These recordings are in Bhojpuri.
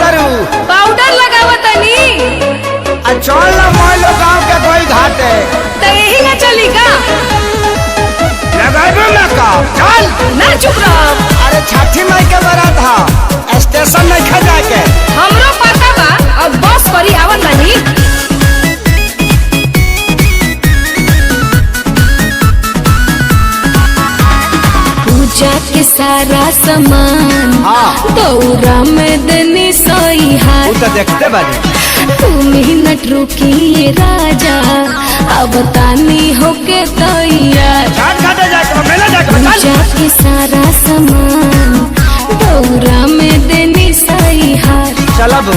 तारू? पाउडर लगावतनी। चल ना मोल गांव के कोई घाट है तो यही ना चली का? लगाबे ना का चल ना चुप रहो। अरे छठी माई के बारात हा स्टेशन नहीं खा जाके हमरो पता बा अब बस करी आवत नहीं। पूजा के सारा सामान दौरा में देनी सही हाथ। तो देखते बानी तू मिनट रुकी राजा अब तानी होके तैयार। पूजा के सारा सामान दौरा में देनी सही हार। चला बू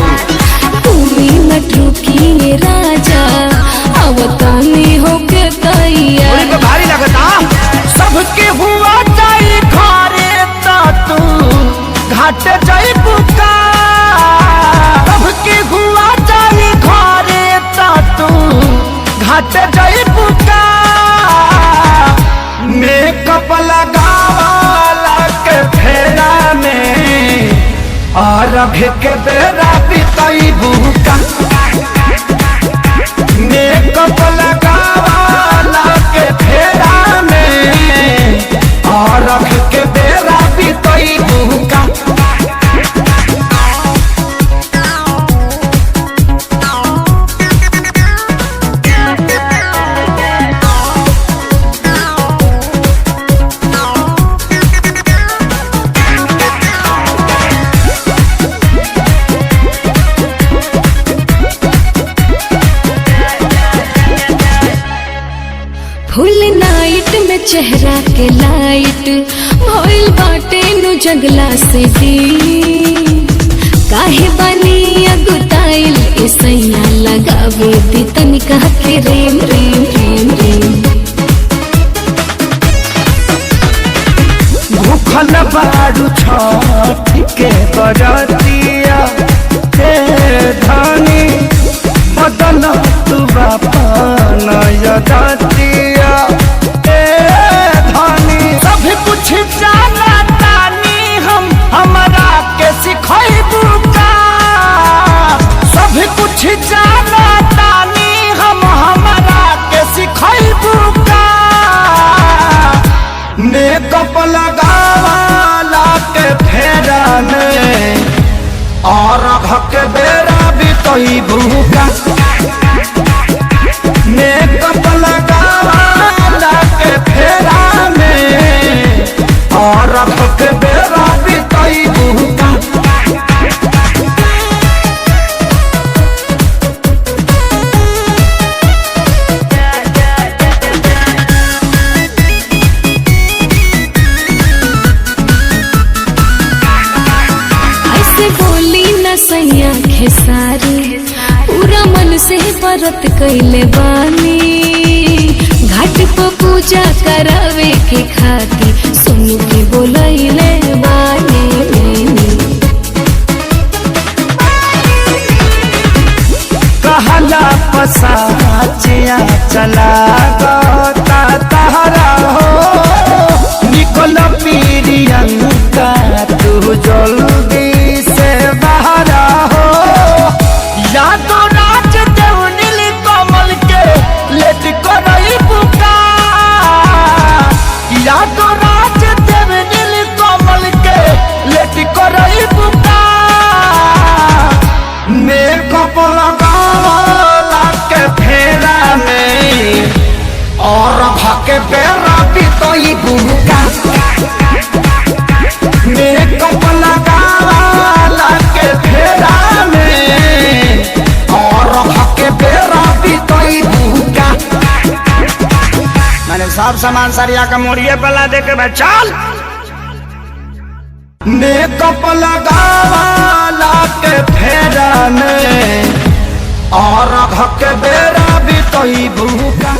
तू मिनट रुकी राजा अब तानी होके तैयार। भारी लगता सबके हुआ जाई घरे ता तू घाट जाई बुका। सबके हुआ जाई घरे ता तू घाट जाई बुका। मेकअप लगावाला के फेरा में और के बेरा बिताई बुका। मेकअप लगावाला के फेरा में और के बेरा बिताई बुका। फुल नाइट में चेहरा के लाइट भइल बाटे नु जंगला से दी। काहे बानी अगुताइल ऐसैया लगावे दी तनिका के रेम रेम रेम रेम। भूखल बारू छठ के बरतिया हे धनी बदल तू बापन यदतिया हे धनी। सब कुछ जाना तानी हम हमरा के सिखैबू का। सब कुछ जाना तानी हम हमरा के सिखैबू का। मेकअप लगावाला के फेरा में और के बेरा बितई भूका। मेकअप लगावाला के फेरा में और के बेरा बितई भूका। बोली न सैया खेसारी पूरा मन से व्रत कैले बानी। घाट पर पूजा करावे के खाती सुन के बोलैले बानी। कहला पसाचिया चला गोता तहरा हो निकल पीरियंका तू जल्दी से बहरा हो। यादो राज देव नील कमल के लेट करई बुका। यादो राज देव नील कमल के लेट करई बुका। मेकअप लगावाला के फेरा में और भाके बेरा बितई बुका। मेकअप लगावाला के फेरा में और भाके बेरा बितई बुका। मैंने सब सामान सरिया का मोड़िए पला दे के चल। मेकअप लगावाला के फेरा में और के बेरा बितई भूका।